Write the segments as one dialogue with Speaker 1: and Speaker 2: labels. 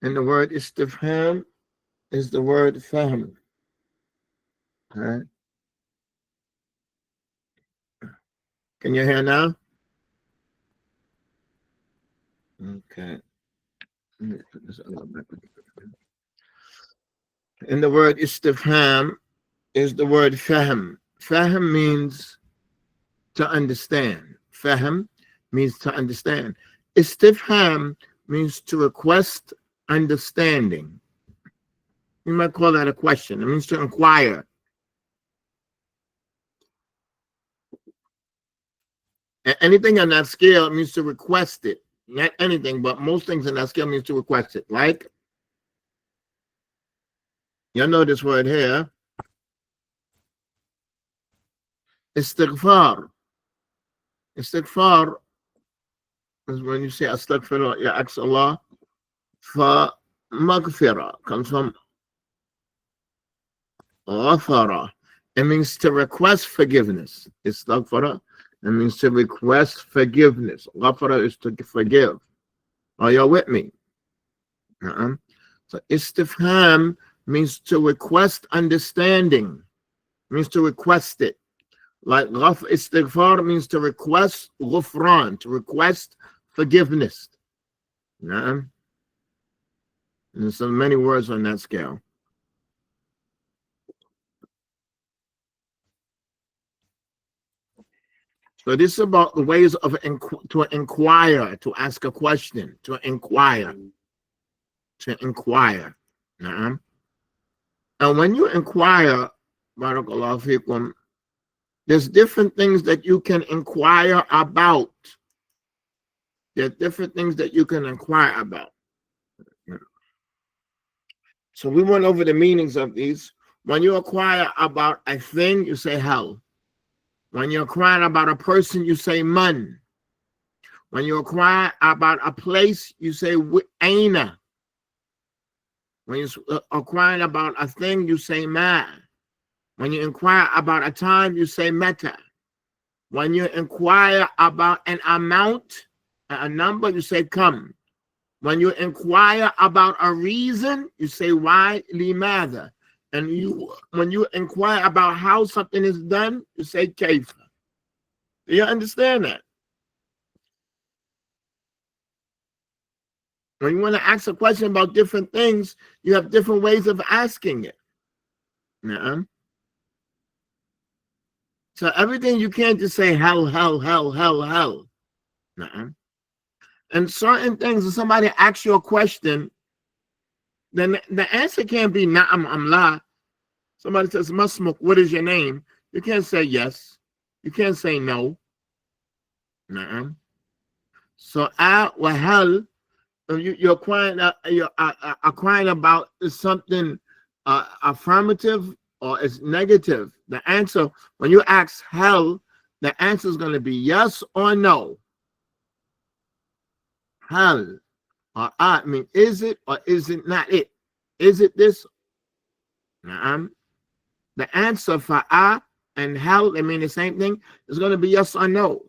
Speaker 1: And the word istifham is the word fahm. Right? Can you hear now? Okay. Let me put this a little bit. And the word istifham is the word fahm. Fahm means to understand. Fahm means to understand. Istifham means to request understanding. You might call that a question. It means to inquire. Anything on that scale means to request it. Not anything, but most things in that scale means to request it. Like, you know this word here, istighfar. Istighfar is when you say astaghfirullah, ya ask Allah for maghfirah, comes from ghafara. It means to request forgiveness. Istaghfara, it means to request forgiveness. Ghafara is to forgive. Are you with me? So istifham means to request understanding, means to request it. Like istighfar means to request ghufran, to request forgiveness. And there's so many words on that scale. So this is about the ways of to inquire, to ask a question, to inquire, to inquire. And when you inquire, barakallahu fikum, there's different things that you can inquire about. There are different things that you can inquire about. So we went over the meanings of these. When you inquire about a thing, you say hell. When you inquire about a person, you say man. When you inquire about a place, you say aina. When you're inquiring about a thing, you say ma. When you inquire about a time, you say meta. When you inquire about an amount, a number, you say come. When you inquire about a reason, you say why, limada. And when you inquire about how something is done, you say kaifa. Do you understand that? When you want to ask a question about different things, you have different ways of asking it. So everything you can't just say hell, hell, hell, hell, hell. And certain things, if somebody asks you a question, then the answer can't be na'am amla. Somebody says, Masmuk, what is your name? You can't say yes. You can't say no. So wa hal, you're crying about is something affirmative or is negative. The answer, when you ask hell, the answer is going to be yes or no. Hal or I mean, is it or is it not it? Is it this? The answer for I and hell, they mean the same thing, is going to be yes or no.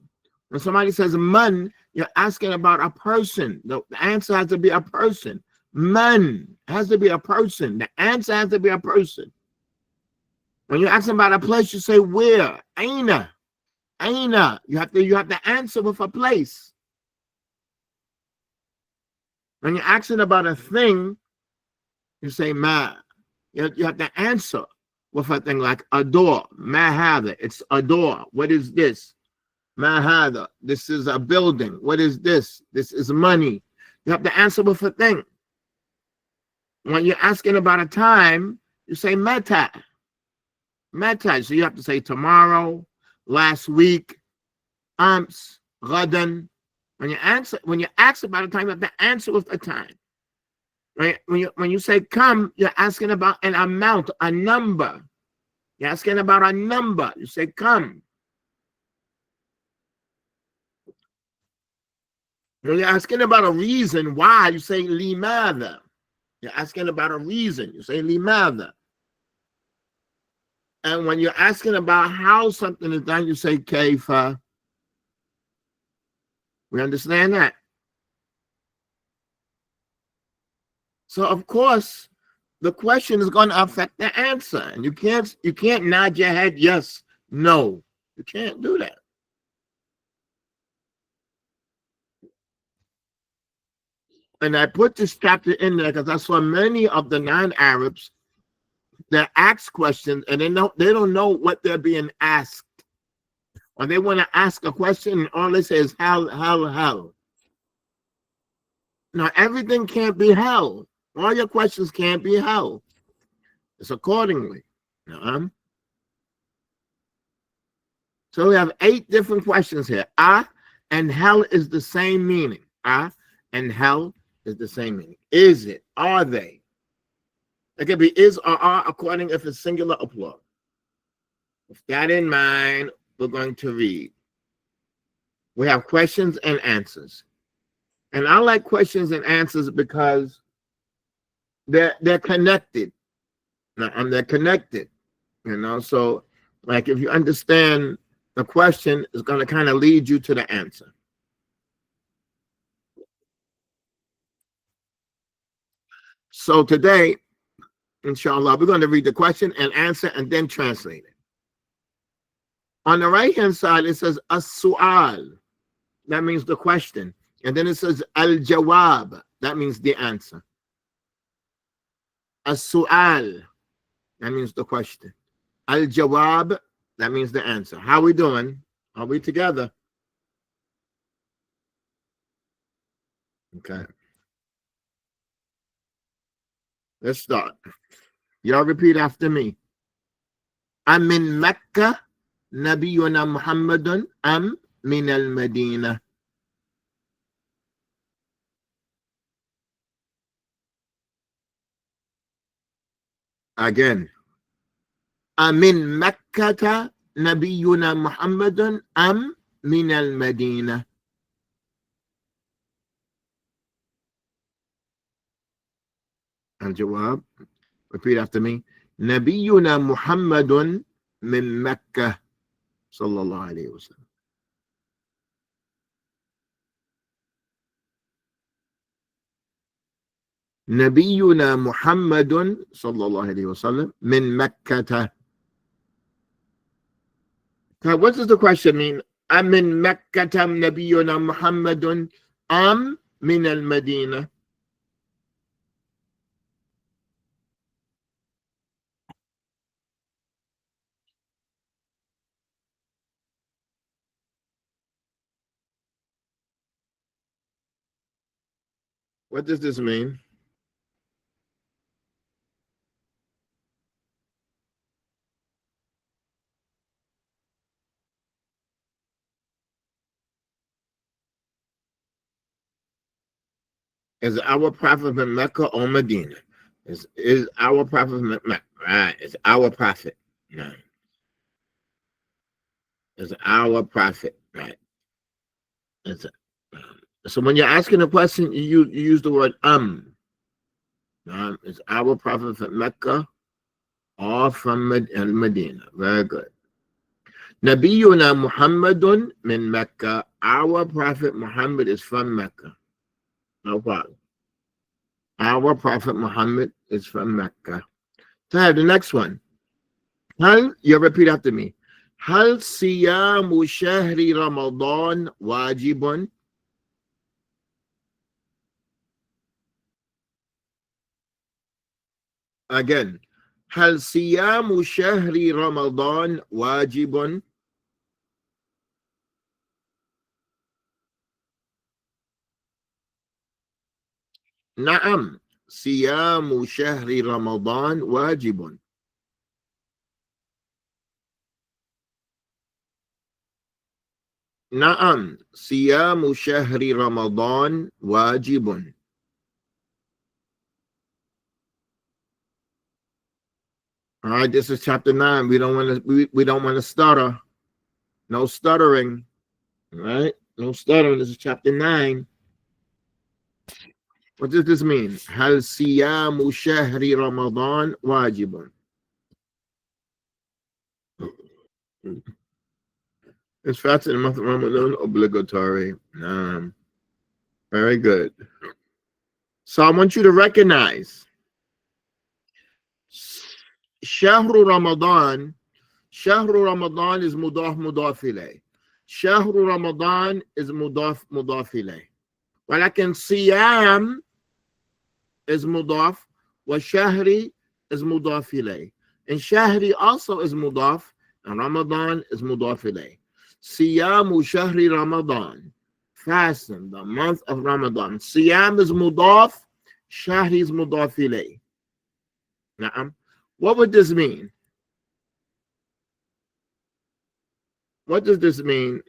Speaker 1: When somebody says man, you're asking about a person. The answer has to be a person. Man has to be a person. The answer has to be a person. When you're asking about a place, you say where? Aina. Aina. You have to answer with a place. When you're asking about a thing, you say ma. You have to answer with a thing like a door. Ma hada. It's a door. What is this? Ma hada. This is a building. What is this? This is money. You have to answer with a thing. When you're asking about a time, you say meta. Meta. So you have to say tomorrow, last week, amps, ghadan. When you ask about a time, you have to answer with a time. Right? When you say come, you're asking about an amount, a number. You're asking about a number. You say come. When you're asking about a reason why, you say limada. You're asking about a reason. You say limada. And when you're asking about how something is done, you say kaifa. We understand that? So of course, the question is going to affect the answer, and you can't nod your head yes, no. You can't do that. And I put this chapter in there because I saw many of the non-Arabs that ask questions and they don't know what they're being asked. Or they want to ask a question and all they say is hell, hell, hell. Now everything can't be hell. All your questions can't be hell. It's accordingly. So we have 8 different questions here. And hell is the same meaning. And hell is the same meaning. Is it? Are they? It can be is or are according if it's singular or plural. With that in mind, we're going to read. We have questions and answers. And I like questions and answers because they're connected. And they're connected. So like if you understand the question, it's going to kind of lead you to the answer. So today, inshallah, we're going to read the question and answer and then translate it. On the right hand side, it says as-su'al. That means the question. And then it says al-jawab. That means the answer. As-su'al. That means the question. Al-jawab. That means the answer. How we doing? Are we together? Okay. Let's start. Y'all repeat after me. I'm in Mecca. Nabiyuna Muhammadun am min al-Madinah. Again. أمن مكة نبينا محمد أم من المدينة. الجواب. Repeat after me. نبينا محمد من مكة صلى الله عليه وسلم. نبينا محمد صلى الله عليه وسلم من مكة. So what does the question mean? أمن مكة نبينا محمد أم من المدينة. What does this mean? Is our prophet from Mecca or Medina? Is our prophet from Mecca? Right. It's our prophet. Right. It's our prophet. Right. It's so when you're asking a question, you use the word It's our prophet from Mecca or from Medina. Very good. Nabiyuna Muhammadun min Mecca. Our prophet Muhammad is from Mecca. No problem. Our prophet Muhammad is from Mecca. So I have the next one. You repeat after me. هل صيام شهر رمضان واجب؟ Again. هل صيام شهر رمضان واجب؟ نعم. صيام شهر رمضان واجب. نعم. صيام شهر رمضان واجب. All right, this is chapter 9. We don't want to stutter. No stuttering. All right? No stuttering. This is chapter 9. What does this mean? هل صيام شهر رمضان واجب? Is fasting in the month of Ramadan obligatory? Very good. So I want you to recognize Shahru Ramadan. Shahru Ramadan is mudaf ilayh. Shahru Ramadan is mudaf ilayh. ولكن Siyam is mudaf, wa Shahri is mudaf ilayh. And Shahri also is mudaf, and Ramadan is mudaf ilayh. Siyamu Shahri Ramadan. Fasting, the month of Ramadan. Siyam is mudaf, Shahri is mudaf ilayh. Na'am. What would this mean? What does this mean?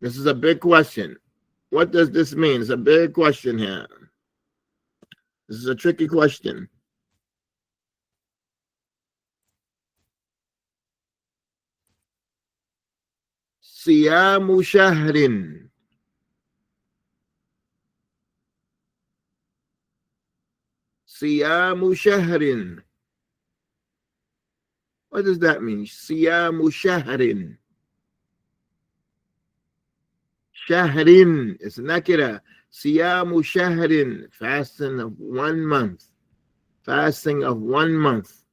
Speaker 1: This is a big question. What does this mean? It's a big question here. This is a tricky question. Siyamu shahrin. Siyamu shahrin. What does that mean? Siyamu shahrin. Shahrin. It's nakira. Siyamu shahrin. Fasting of 1 month. Fasting of 1 month.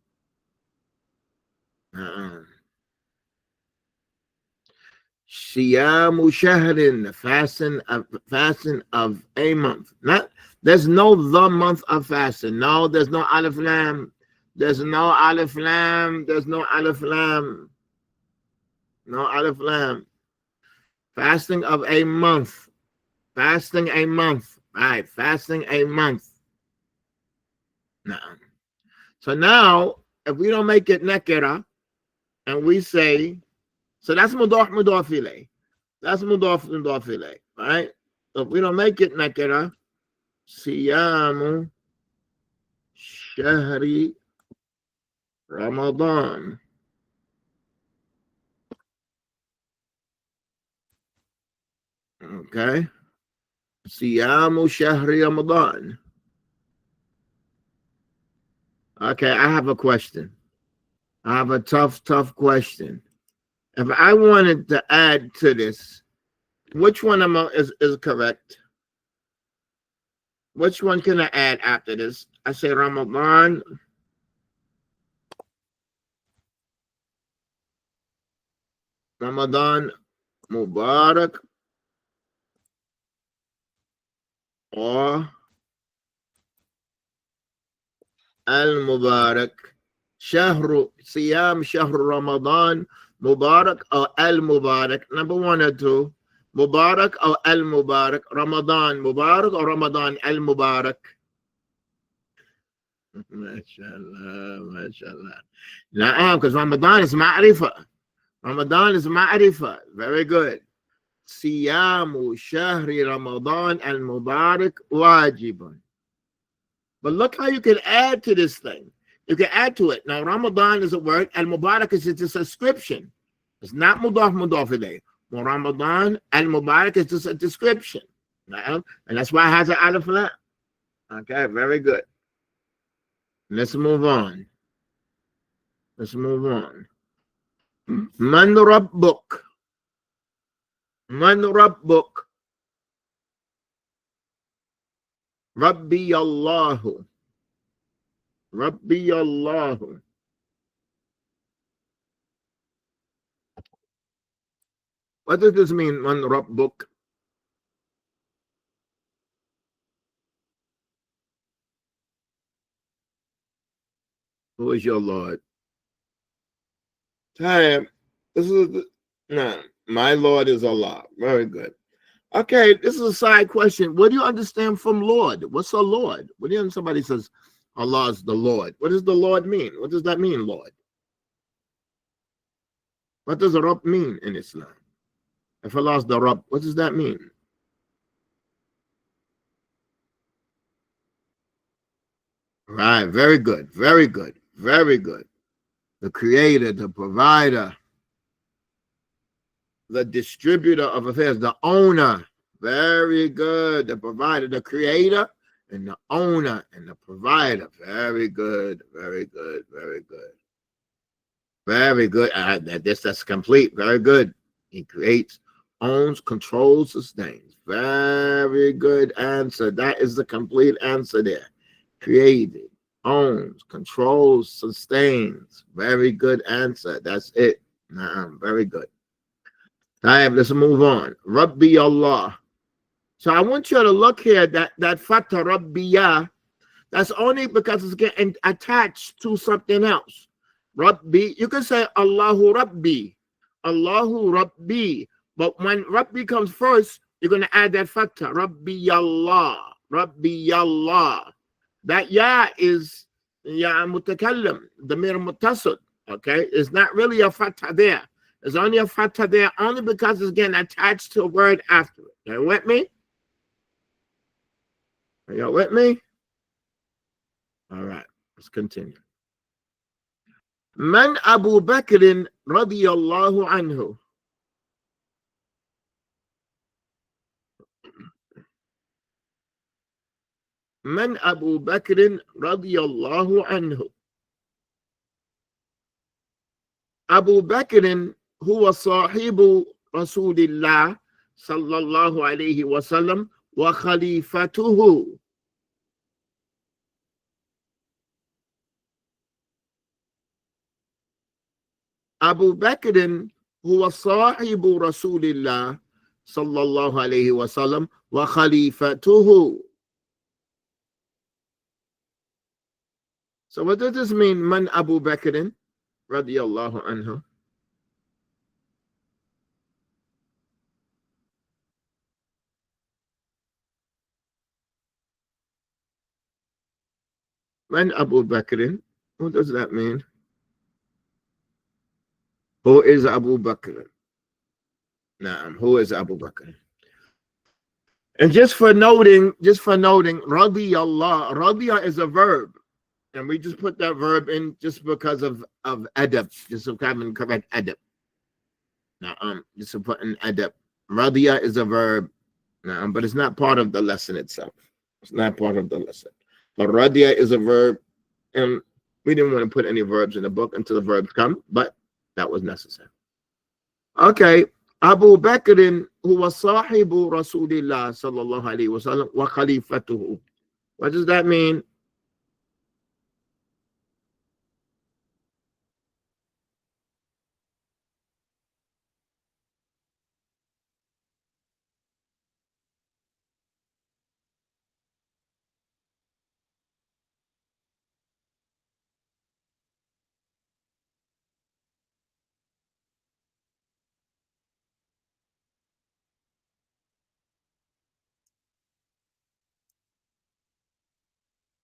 Speaker 1: Siyamu shahrin. Fasting of a month. Not, there's no the month of fasting. No, there's no alif lam. There's no alif lam. There's no alif lam. No alif lam. Fasting of a month. Fasting a month. Right. Fasting a month. No. So now, if we don't make it nekera, and we say, so that's mudaf ilayh. That's mudaf ilayh. Right? So if we don't make it nekera, siyamu shahri Ramadan. Okay. Siyamu shahri Ramadan. Okay, I have a question. I have a tough question. If I wanted to add to this, which one is correct? Which one can I add after this? I say Ramadan. Ramadan Mubarak or Al-Mubarak. Shahru Siyam Shahru Ramadan Mubarak or Al-Mubarak. Number 1 or 2. Mubarak or Al-Mubarak. Ramadan Mubarak or Ramadan Al-Mubarak. MashaAllah, MashaAllah. Na'am, because Ramadan is ma'rifah. Ramadan is ma'rifah. Very good. Siyamu Shahri Ramadan Al-Mubarak wajibun. But look how you can add to this thing. You can add to it. Now, Ramadan is a word, Al-Mubarak is just a description. It's not mudaf ilayh. Ramadan, Al-Mubarak is just a description. And that's why it has an alif lam. Okay, very good. Let's move on. Let's move on. Man Rabbuk. Man Rabbuk. Rabbi Allahu. Rabbi Allahu. What does this mean, Man Rabbuk? Who is your Lord? Time. This is no. My Lord is Allah. Very good. Okay, this is a side question. What do you understand from Lord? What's a Lord? What do you somebody says Allah is the Lord? What does the Lord mean? What does that mean, Lord? What does a Rabb mean in Islam? If Allah is the Rabb, what does that mean? Right, very good, very good, very good. The creator, the provider, the distributor of affairs, the owner. Very good. The provider, the creator, and the owner and the provider. Very good, very good, very good. Very good. That's complete. Very good. He creates, owns, controls, sustains. Very good answer. That is the complete answer there. Created, owns, controls, sustains. Very good answer. That's it. Very good. All right, let's move on. Rabbi Allah. So I want you to look here that fatha Rabbiya. That's only because it's getting attached to something else. Rabbi, you can say Allahu Rabbi, Allahu Rabbi. But when Rabbi comes first, you're going to add that fatha, Rabbi Allah, Rabbi Allah. That ya is ya mutakallim, the mir muttasil. Okay, it's not really a fatha there. There's only a fatha there only because it's getting attached to a word after it. Are you with me? Are you with me? All right, let's continue. من أبو بكر رضي الله عنه. من أبو بكر رضي الله عنه. أبو بكر هو صاحب رسول الله صلى الله عليه وسلم وخليفته. أبو بكر هو صاحب رسول الله صلى الله عليه وسلم وخليفته. So what does this mean? Man Abu Bakr radiyallahu anhu. Man Abu Bakr. What does that mean? Who is Abu Bakr? Naam, who is Abu Bakr? And just for noting, radiyallah, radiya is a verb. And we just put that verb in just because of adab, just so having correct adab. Now, just to put in adab. Radiya is a verb, but it's not part of the lesson itself. It's not part of the lesson. But radiya is a verb, and we didn't want to put any verbs in the book until the verbs come, but that was necessary. Okay, Abu Bakr huwa sahibu Rasulillah sallallahu alayhi wa sallam wa khalifatuhu. What does that mean?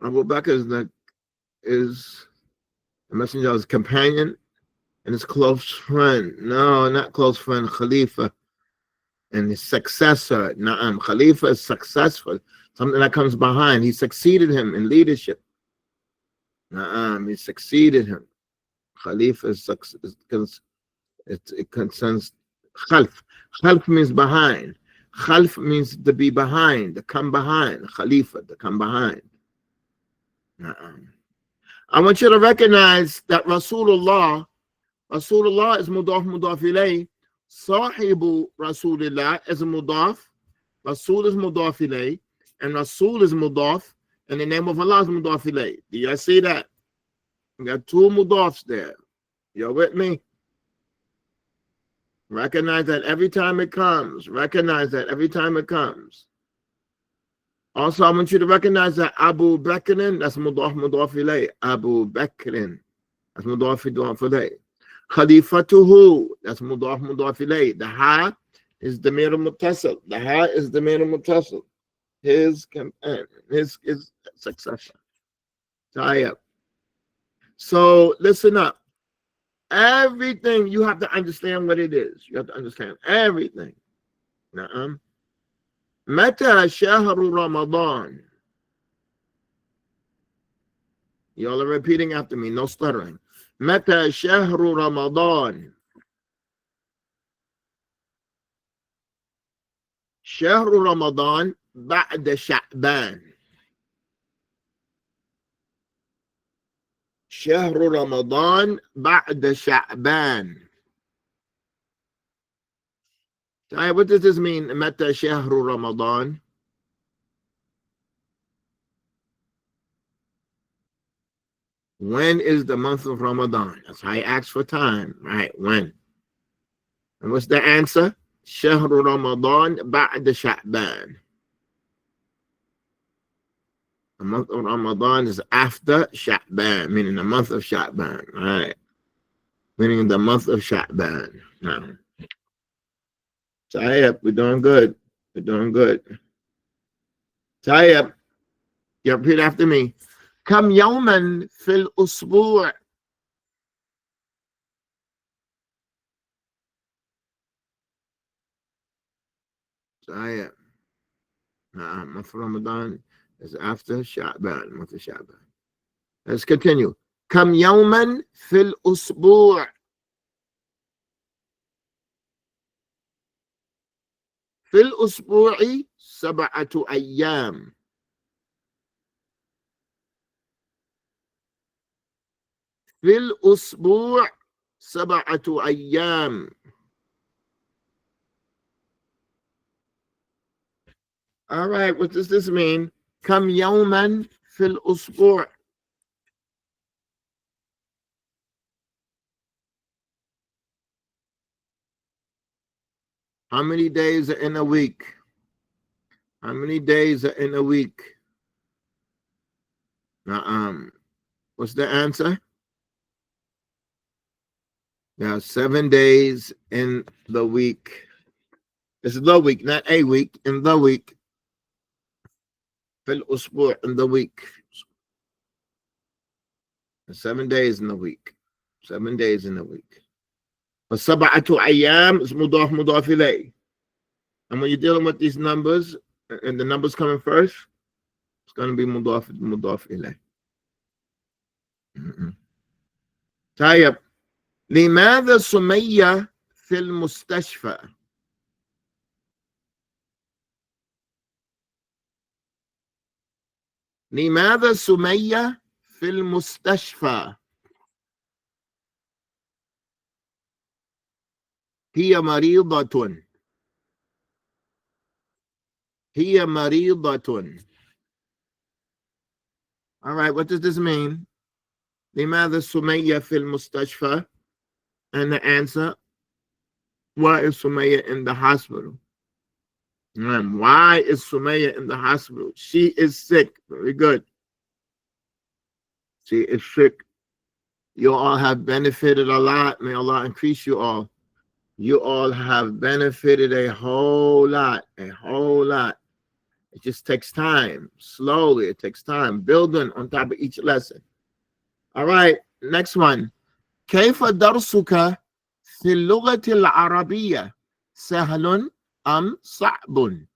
Speaker 1: Abu Bakr is the messenger's companion and his close friend. No, not close friend, Khalifa. And his successor. Na'am, Khalifa is successful. Something that comes behind. He succeeded him in leadership. Na'am, he succeeded him. Khalifa is it concerns khalf. Khalf means behind. Khalf means to be behind, to come behind. Khalifa, to come behind. Na'am. I want you to recognize that Rasulullah is mudaf ilayh. Sahibu Rasulillah is a mudaf. Rasul is mudaf ilayh. And Rasul is mudaf. And the name of Allah is mudaf ilayh. Do you guys see that? We got two mudafs there. You're with me? Recognize that every time it comes. Recognize that every time it comes. Also, I want you to recognize that Abu Bakr, that's mudaf ilayh. Abu Bakr, that's mudaf ilayh. Khalifatuhu, that's mudaf ilayh. The ha is the mir muttasil. The ha is the mir muttasil. His companion, his successor. So listen up. Everything you have to understand what it is. You have to understand everything. Mata shahru Ramadan. Y'all are repeating after me, no stuttering. Mata shahru Ramadan. Shahru Ramadan ba'da Sha'ban. Shahru Ramadan ba'da Sha'ban. What does this mean? متى شهر رمضان? When is the month of Ramadan? That's how I ask for time, right? When? And what's the answer? شهر رمضان بعد شعبان. The month of Ramadan is after Sha'ban, meaning the month of Sha'ban, right? Meaning the month of Sha'ban. Now, Tayyip, we're doing good. We're doing good. Tayyip, you repeat after me. كم يوما في الأسبوع؟ Tayyip. Month of Ramadan is after Sha'ban, month of Sha'ban. Let's continue. كم يوما في الأسبوع؟ في الأسبوع 7 أيام. في الأسبوع 7 أيام. All right, what does this mean? كم يوما في الأسبوع؟ How many days are in a week? How many days are in a week? Now, what's the answer? There are 7 days in the week. It's the week, not a week. In the week. في الأسبوع, in the week. 7 days in the week. 7 days in the week. فسبعة أيام is مضاف إليه. And when you're dealing with these numbers, and the numbers coming first, it's going to be مضاف إليه. طيب لماذا سمية في المستشفى؟ لماذا سمية في المستشفى؟ هي مريضة. هي مريضة. All right, what does this mean? لماذا سمية في المستشفى? And the answer, why is Sumaya in the hospital? Why is Sumaya in the hospital? She is sick. Very good. She is sick. You all have benefited a lot. May Allah increase you all. You all have benefited a whole lot. A whole lot. It just takes time. Slowly, it takes time. Building on top of each lesson. All right, next one. كيف درسك في اللغة العربية؟ سهل أم صعب؟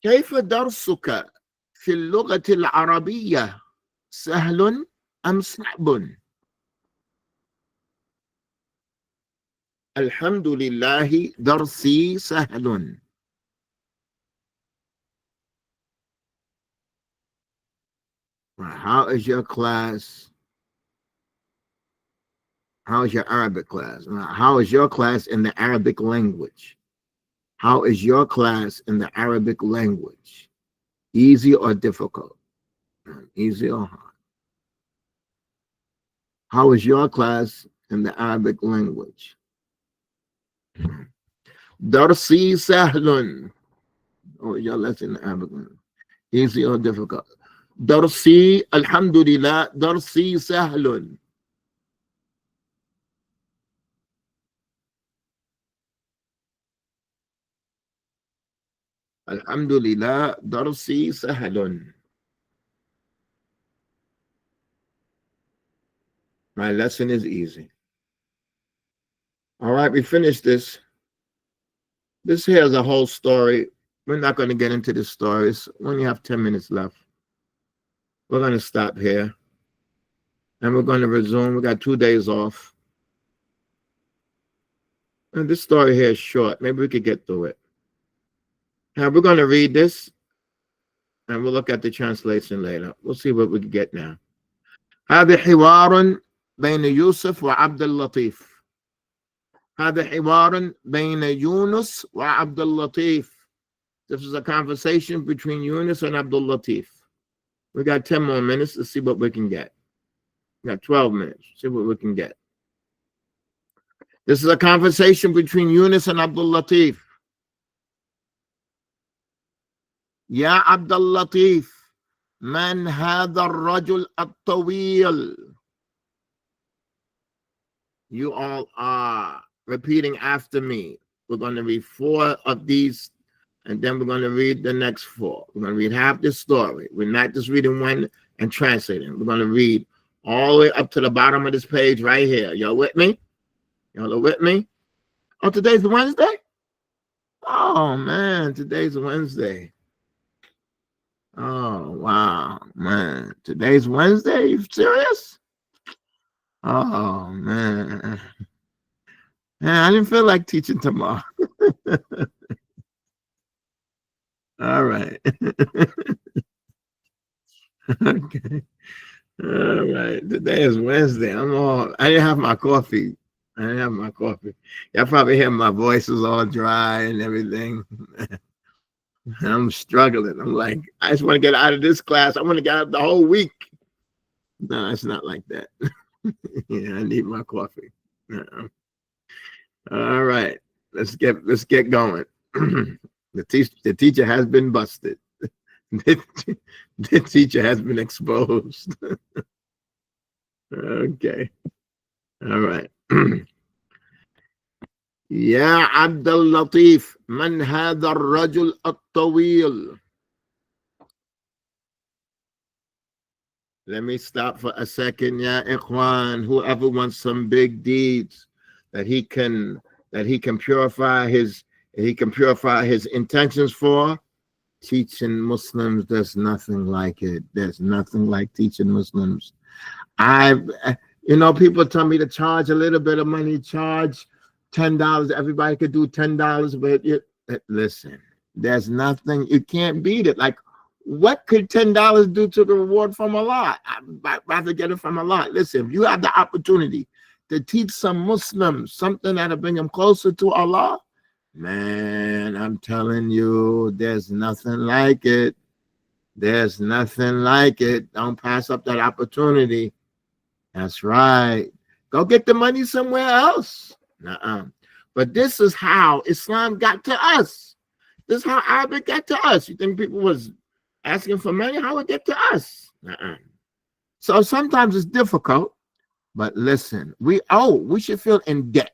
Speaker 1: كيف درسك في اللغة العربية؟ سهل أم صعب؟ الحمد لله درسي سهل. How is your class? How is your Arabic class? How is your class in the Arabic language? How is your class in the Arabic language? Easy or difficult? Easy or hard? How is your class in the Arabic language? درسي سهل. Oh, your lesson in the Arabic language. Easy or difficult? درسي الحمد لله درسي سهل. الحمد لله درسي سهل. My lesson is easy. All right, we finished this. This here is a whole story. We're not going to get into the stories. We only have 10 minutes left. We're going to stop here. And we're going to resume. We got 2 days off. And this story here is short. Maybe we could get through it. Now we're going to read this. And we'll look at the translation later. We'll see what we can get now. هذا حوار بين يوسف وعبد اللطيف. هذا حوار بين يونس وعبد اللطيف. This is a conversation between Yunus and Abdul Latif. We got 10 more minutes. Let's see what we can get. We got 12 minutes. See what we can get. This is a conversation between Yunus and Abdul Latif. يا عبد اللطيف من هذا الرجل الطويل. You all are repeating after me. We're going to read 4 of these, and then we're going to read the next 4. We're going to read half the story. We're not just reading one and translating. We're going to read all the way up to the bottom of this page right here. Y'all with me? Y'all are with me? Oh, today's Wednesday? Oh, man, today's Wednesday. Oh, wow, man. Today's Wednesday? You serious? Oh, man. Man, I didn't feel like teaching tomorrow. All right. Okay. All right. Today is Wednesday. I didn't have my coffee. Y'all probably hear my voice is all dry and everything. I'm struggling. I'm like, I just want to get out of this class. I want to get out the whole week. No, it's not like that. Yeah, I need my coffee. All right. Let's get going. The teacher has been busted. The teacher has been exposed. Okay. All right. يا عبد اللطيف من هذا الرجل الطويل. Let me stop for a second. Ya ikhwan, whoever wants some big deeds that he can purify his intentions for, teaching Muslims, there's nothing like it. There's nothing like teaching Muslims. People tell me to charge a little bit of money, charge $10. Everybody could do $10, but listen, there's nothing, you can't beat it. Like, what could $10 do to the reward from Allah? I'd rather get it from Allah. Listen, if you have the opportunity to teach some Muslims something that'll bring them closer to Allah, man, I'm telling you, there's nothing like it. There's nothing like it. Don't pass up that opportunity. That's right. Go get the money somewhere else. But this is how Islam got to us. This is how Arabic got to us. You think people was asking for money? How would it get to us? So sometimes it's difficult, but listen, we should feel in debt.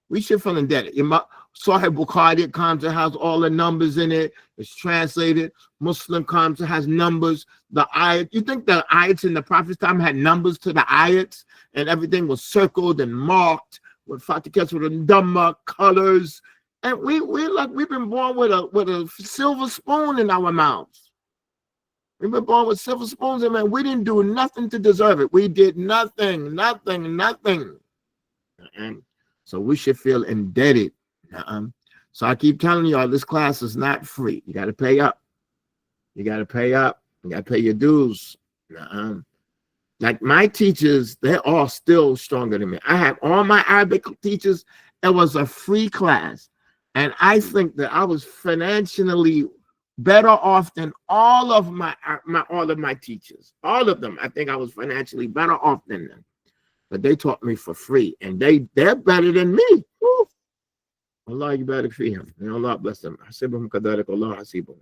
Speaker 1: We should feel indebted. Sahih Bukhari comes, it has all the numbers in it. It's translated. Muslim comes, it has numbers. The ayat, you think the ayats in the Prophet's time had numbers to the ayats and everything was circled and marked with fatikahs with dhamma colors. And we've been born with a silver spoon in our mouths. We've been born with silver spoons, and man, we didn't do nothing to deserve it. We did nothing. And so we should feel indebted. So I keep telling y'all, this class is not free. You got to pay up. You got to pay your dues. Like my teachers, they're all still stronger than me. I have all my Arabic teachers. It was a free class. And I think that I was financially better off than all of my teachers. All of them. I think I was financially better off than them. But they taught me for free. And they're better than me. Woo. Allah yubarik fihim. And Allah bless them. Hasibhum kadarik Allah hasibhum.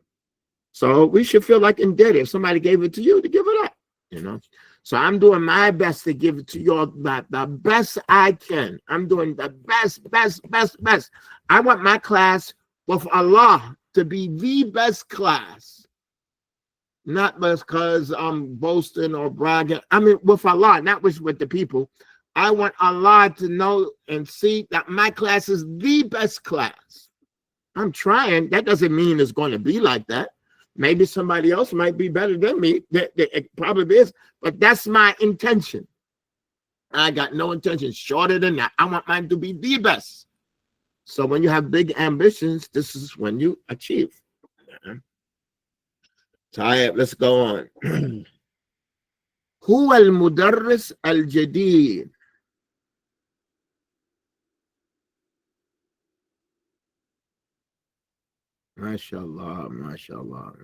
Speaker 1: So we should feel like indebted. If somebody gave it to you, to give it up. So I'm doing my best to give it to you all the best I can. I'm doing the best. I want my class with Allah to be the best class. Not because I'm boasting or bragging. I mean, with Allah, not with the people. I want Allah to know and see that my class is the best class. I'm trying. That doesn't mean it's going to be like that. Maybe somebody else might be better than me. It probably is. But that's my intention. I got no intention shorter than that. I want mine to be the best. So when you have big ambitions, this is when you achieve. Tayyip, let's go on. هو المدرس الجديد. MashaAllah, MashaAllah.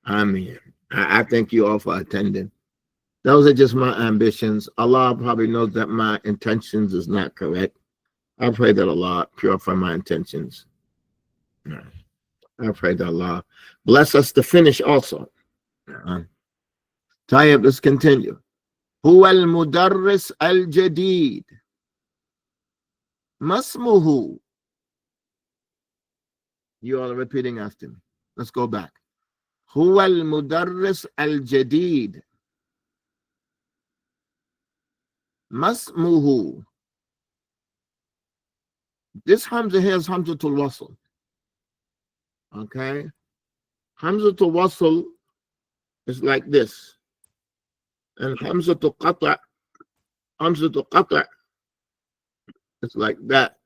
Speaker 1: I mean, I thank you all for attending. Those are just my ambitions. Allah probably knows that my intentions is not correct. I pray that Allah purify my intentions. I pray that Allah bless us to finish also. Tayyib, let's continue. هو المدرس الجديد ما اسمه. You all are repeating after me. Let's go back. هو المدرس الجديد ما اسمه. This Hamza here is Hamzatul Wasl. Okay? Hamzatul Wasl is like this. And Hamzatul Qata' is like that.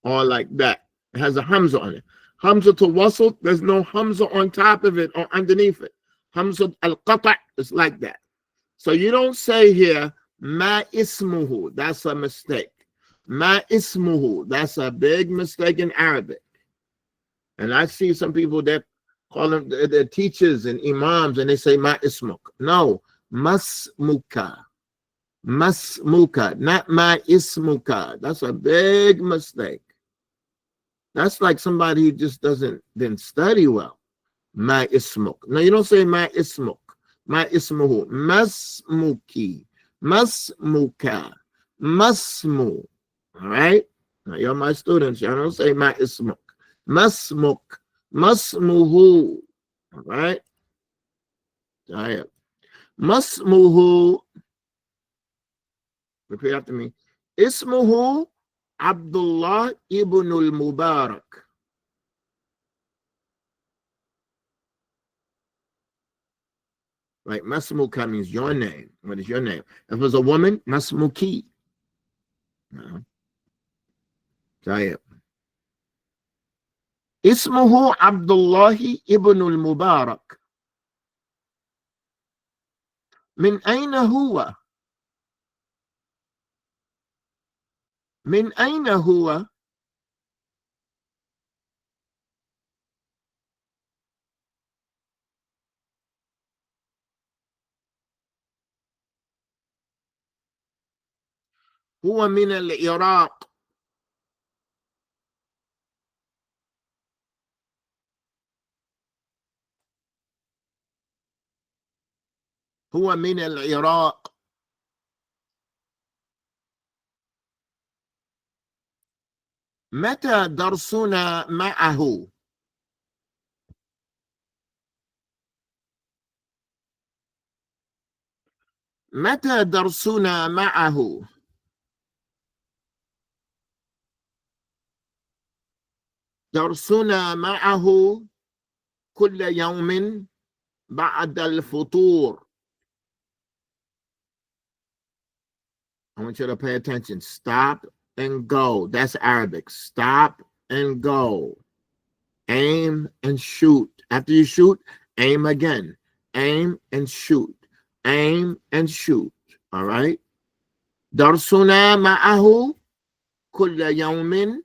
Speaker 1: Or like that. It has a Hamza on it. Hamzatul Wasl, there's no Hamza on top of it or underneath it. Hamza al-Qata' is like that. So you don't say here, Ma ismuhu. That's a mistake. Ma ismuhu. That's a big mistake in Arabic. And I see some people that call them they're teachers and imams and they say Ma ismuk. No, masmuka. Masmuka, not Ma ismuka. That's a big mistake. That's like somebody who just didn't study well. Ma ismuk. No, you don't say Ma ismuk. Ma ismuhu. Masmuki. Masmuka. Masmu. All right? Now, you're my students. Y'all don't say Ma ismuk. Masmuk. Masmuhu. All right? All right. Masmuhu. Repeat after me. Ismuhu Abdullah ibn al-Mubarak. Right, Masmuka means your name. What is your name? If it was a woman, Masmuki. No. Tayyib. Ismuhu Abdullah ibn al-Mubarak. Min ayna huwa? Min ayna huwa? هو من العراق. هو من العراق. متى درسنا معه؟ متى درسنا معه؟ درسنا معه كل يوم بعد الفطور. I want you to pay attention. Stop and go. That's Arabic. Stop and go. Aim and shoot. After you shoot, aim again. Aim and shoot. Aim and shoot. All right? درسنا معه كل يوم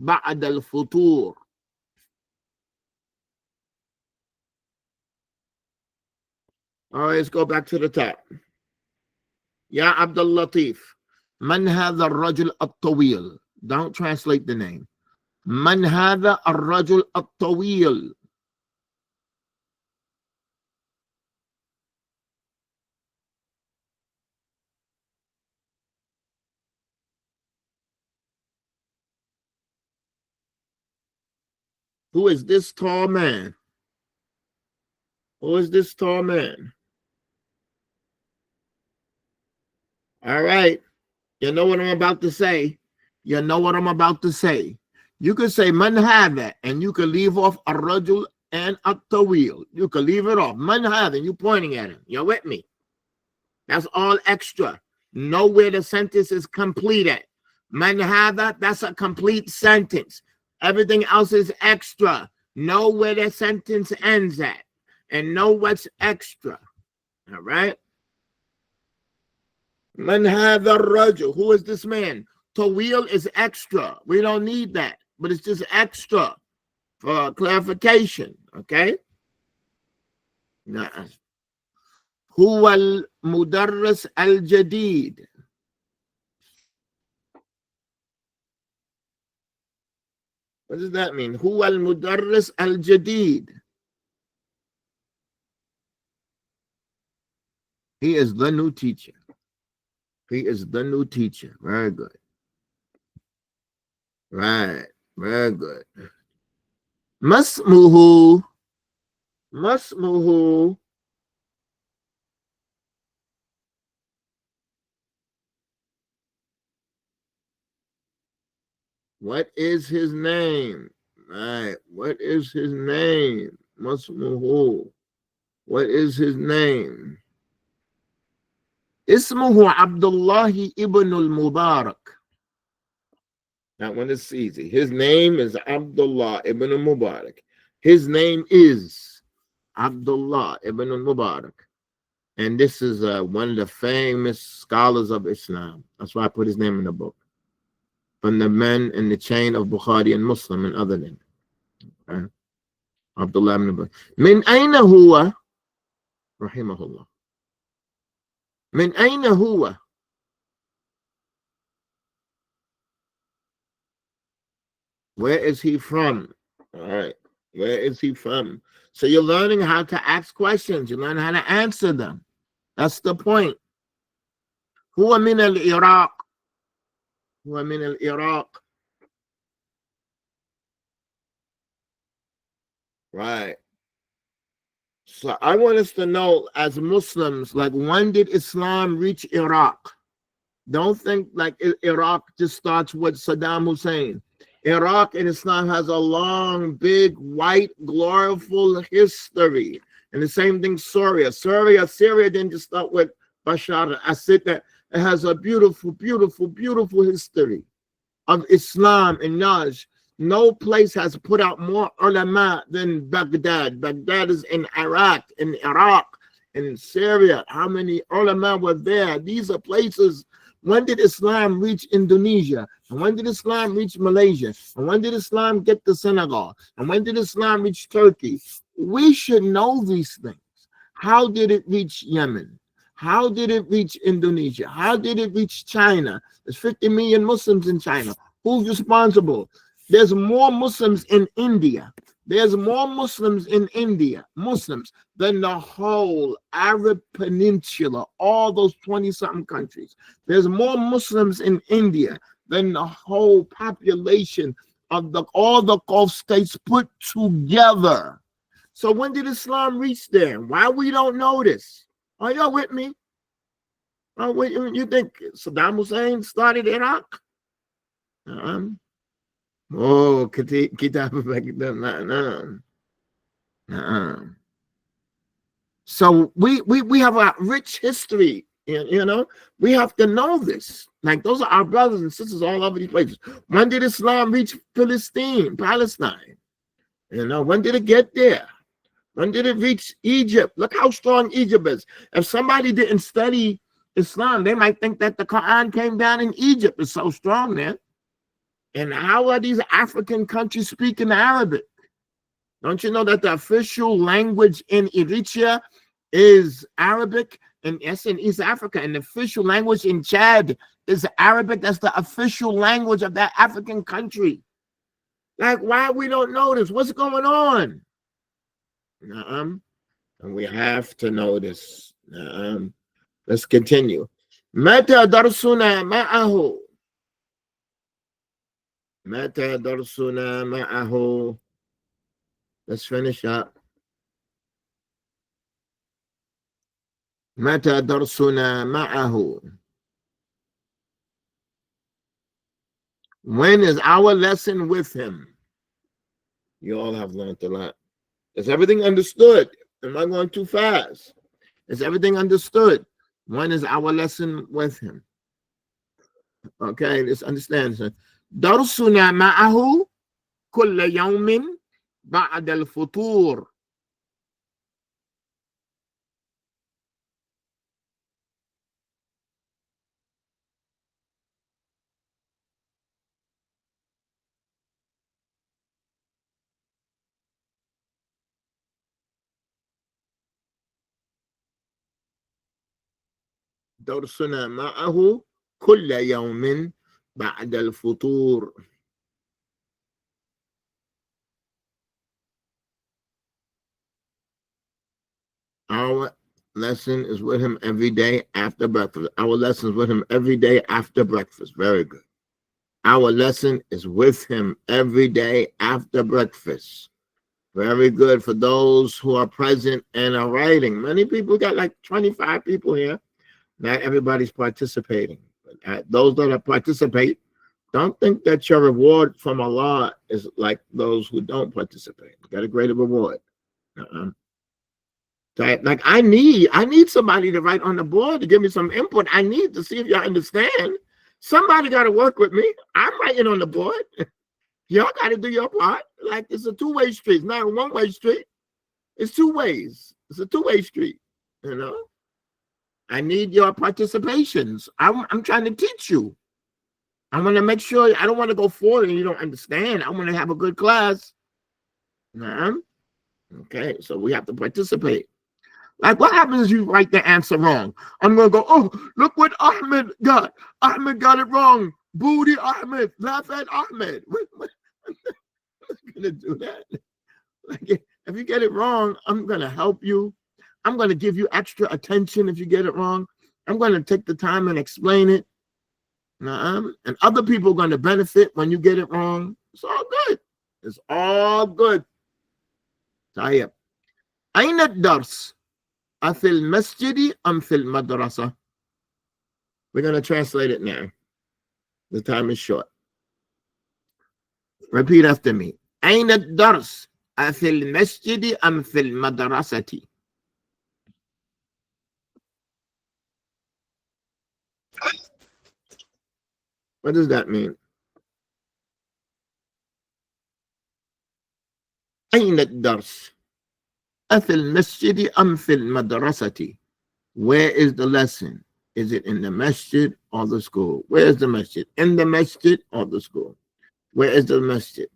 Speaker 1: بعد الفطور. All right, let's go back to the top. يا عبد اللطيف من هذا الرجل الطويل. Don't translate the name. من هذا الرجل الطويل. Who is this tall man? Who is this tall man? All right. You know what I'm about to say. You know what I'm about to say. You could say man hada and you could leave off ar-rajul and at-tawil. You could leave it off. Man hada, and you pointing at him. You're with me. That's all extra. Know where the sentence is complete at. Man hada, that's a complete sentence. Everything else is extra. Know where the sentence ends at. And know what's extra. All right? Man hada ar-rajul. Who is this man? Tawil is extra. We don't need that. but it's just extra for clarification. Okay. نعم. هو المدرس الجديد. What does that mean? هو المدرس الجديد. He is the new teacher. He is the new teacher. Very good. Right. Very good. Masmuhu. Masmuhu. What is his name? Right. What is his name? Masmuhu. What is his name? Ismuhu Abdullah ibn al-Mubarak. That one is easy. His name is Abdullah ibn al-Mubarak. His name is Abdullah ibn al-Mubarak. And this is one of the famous scholars of Islam. That's why I put his name in the book. From the men in the chain of Bukhari and Muslim and other than Abdullah ibn Mubarak. Min ayna huwa? Rahimahullah. Min ayna huwa? Where is he from? All right. Where is he from? So you're learning how to ask questions. You learn how to answer them. That's the point. هو من العراق. هو من العراق. Right. So I want us to know as Muslims, like when did Islam reach Iraq? Don't think like Iraq just starts with Saddam Hussein. Iraq and Islam has a long, big, white, glorious history. And the same thing Syria. Syria didn't just start with Bashar al-Assad. It has a beautiful, beautiful, beautiful history of Islam and knowledge. No place has put out more ulama than Baghdad. Baghdad is in Iraq, in Syria. How many ulama were there? These are places. When did Islam reach Indonesia? And when did Islam reach Malaysia? And when did Islam get to Senegal? And when did Islam reach Turkey? We should know these things. How did it reach Yemen? How did it reach Indonesia? How did it reach China? There's 50 million Muslims in China. Who's responsible? There's more Muslims in India. There's more Muslims in India, Muslims, than the whole Arab Peninsula, all those 20-something countries. There's more Muslims in India than the whole population of all the Gulf states put together. So when did Islam reach there? Why we don't know this? Are y'all with me? You think Saddam Hussein started Iraq? Oh, kitab So we have a rich history, you know. We have to know this. Like those are our brothers and sisters all over these places. When did Islam reach Palestine? You know, when did it get there? When did it reach Egypt? Look how strong Egypt is. If somebody didn't study Islam, they might think that the Quran came down in Egypt. It's so strong, man. And how are these African countries speaking Arabic? Don't you know that the official language in Eritrea is Arabic? And yes, in East Africa, and the official language in Chad is Arabic. That's the official language of that African country. Like, why we don't know this? What's going on? And we have to know this. Let's continue. متى درسنا معه متى درسنا معه. Let's finish up. متى درسنا معه. When is our lesson with him? You all have learned a lot. Is everything understood? Am I going too fast? Is everything understood? When is our lesson with him? Okay, let's understand. درسنا معه كل يوم بعد الفطور. درسنا معه كل يوم بعد الفطور. Our lesson is with him every day after breakfast. Our lesson is with him every day after breakfast. Very good. Our lesson is with him every day after breakfast. Very good for those who are present and are writing. Many people got like 25 people here. Not everybody's participating. But those that are participate, don't think that your reward from Allah is like those who don't participate. You got a greater reward. Uh-uh. Like I need somebody to write on the board to give me some input. I need to see if y'all understand. Somebody got to work with me. I'm writing on the board. Y'all got to do your part. Like it's a two-way street. It's not a one-way street. It's two ways. It's a two-way street. You know. I need your participations. I'm trying to teach you. I want to make sure. I don't want to go forward and you don't understand. I want to have a good class. Okay, so we have to participate. Like, what happens if you write the answer wrong? I'm going to go, oh, look what Ahmed got. Ahmed got it wrong. Booty Ahmed. Laugh at Ahmed. I'm going to do that. Like, if you get it wrong, I'm going to help you. I'm going to give you extra attention if you get it wrong. I'm going to take the time and explain it. And other people are going to benefit when you get it wrong. It's all good. It's all good. طيب. أين الدرس؟ أفي المسجد أم في المدرسة? We're going to translate it now. The time is short. Repeat after me. أين الدرس؟ أفي المسجد أم في المدرسة? What does that mean? أين الدرس؟ أفي المسجد أم في المدرسة? Where is the lesson? Is it in the masjid or the school? Where is the masjid? In the masjid or the school? Where is the masjid?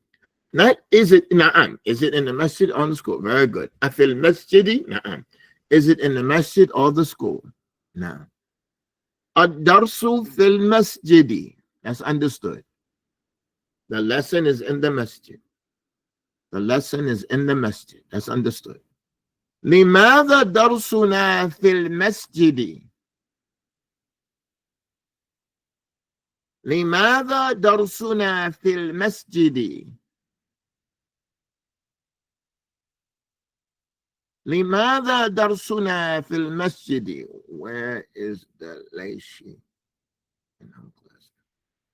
Speaker 1: Not is it na'am. Is it in the masjid or the school? Very good. أفي المسجد na'am. Is it in the masjid or the school? No. الدرس في المسجد. That's understood. The lesson is in the masjid. The lesson is in the masjid. That's understood. لماذا درسنا في المسجد؟ لماذا درسنا في المسجد؟ لماذا درسنا في المسجد؟ Where is the leishi?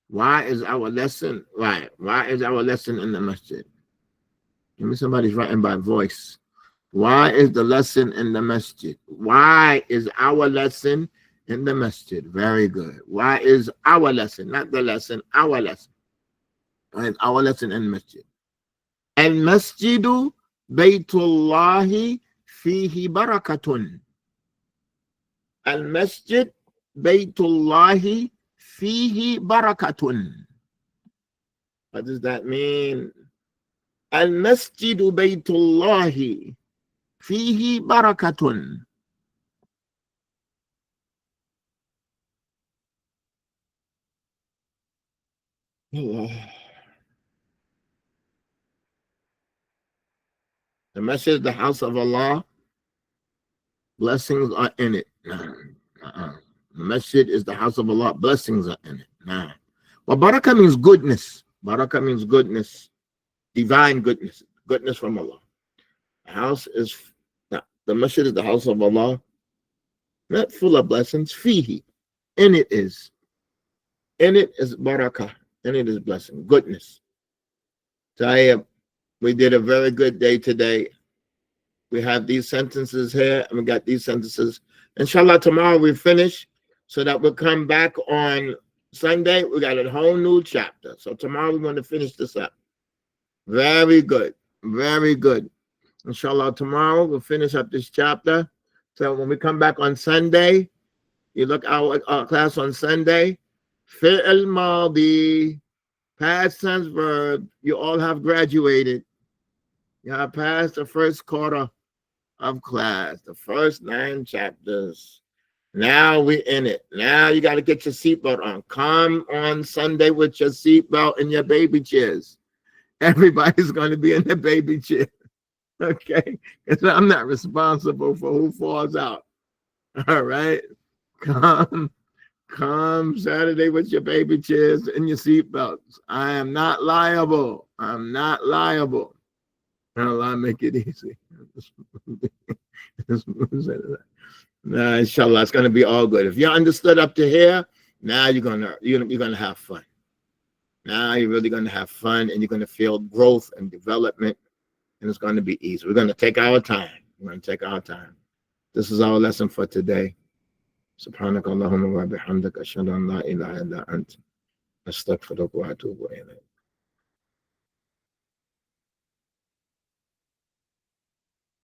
Speaker 1: Why is our lesson right? Why is our lesson in the masjid? Give me somebody's writing by voice. Why is the lesson in the masjid? Why is our lesson in the masjid? Very good. Why is our lesson, not the lesson, our lesson? Why is our lesson in the masjid? Al-masjidu baytullahi fihi barakatun. Al-masjid baytullahi fihi barakatun. What does that mean? Al-masjidu baytullahi fihi barakatun. The masjid is the house of Allah. Blessings are in it. The masjid is the house of Allah. Blessings are in it. Well, barakah means goodness. Barakah means goodness, divine goodness, goodness from Allah. The house is, the masjid is the house of Allah, not full of blessings. Fihi, in it is barakah, in it is blessing, goodness. So we did a very good day today. We have these sentences here, and we got these sentences. Inshallah, tomorrow we finish, so that we'll come back on Sunday. We got a whole new chapter. So tomorrow we're going to finish this up. Very good. Very good. Inshallah, tomorrow we'll finish up this chapter. So when we come back on Sunday, you look at our class on Sunday. Fi'l madi, past tense verb. You all have graduated. You have passed the first quarter of class, the first 9 chapters. Now we in it. Now you got to get your seatbelt on. Come on Sunday with your seatbelt and your baby chairs. Everybody's going to be in the baby chair. Okay? Because I'm not responsible for who falls out. All right? Come Saturday with your baby chairs and your seatbelts. I am not liable. I'm not liable. And Allah make it easy. Inshallah, it's gonna be all good. If you understood up to here, now you're gonna have fun. Now you're really gonna have fun, and you're gonna feel growth and development, and it's gonna be easy. We're gonna take our time. We're gonna take our time. This is our lesson for today. سبحانك اللهم وبحمدك أشهد أن لا إله إلا أنت أستغفرك وأتوب إليك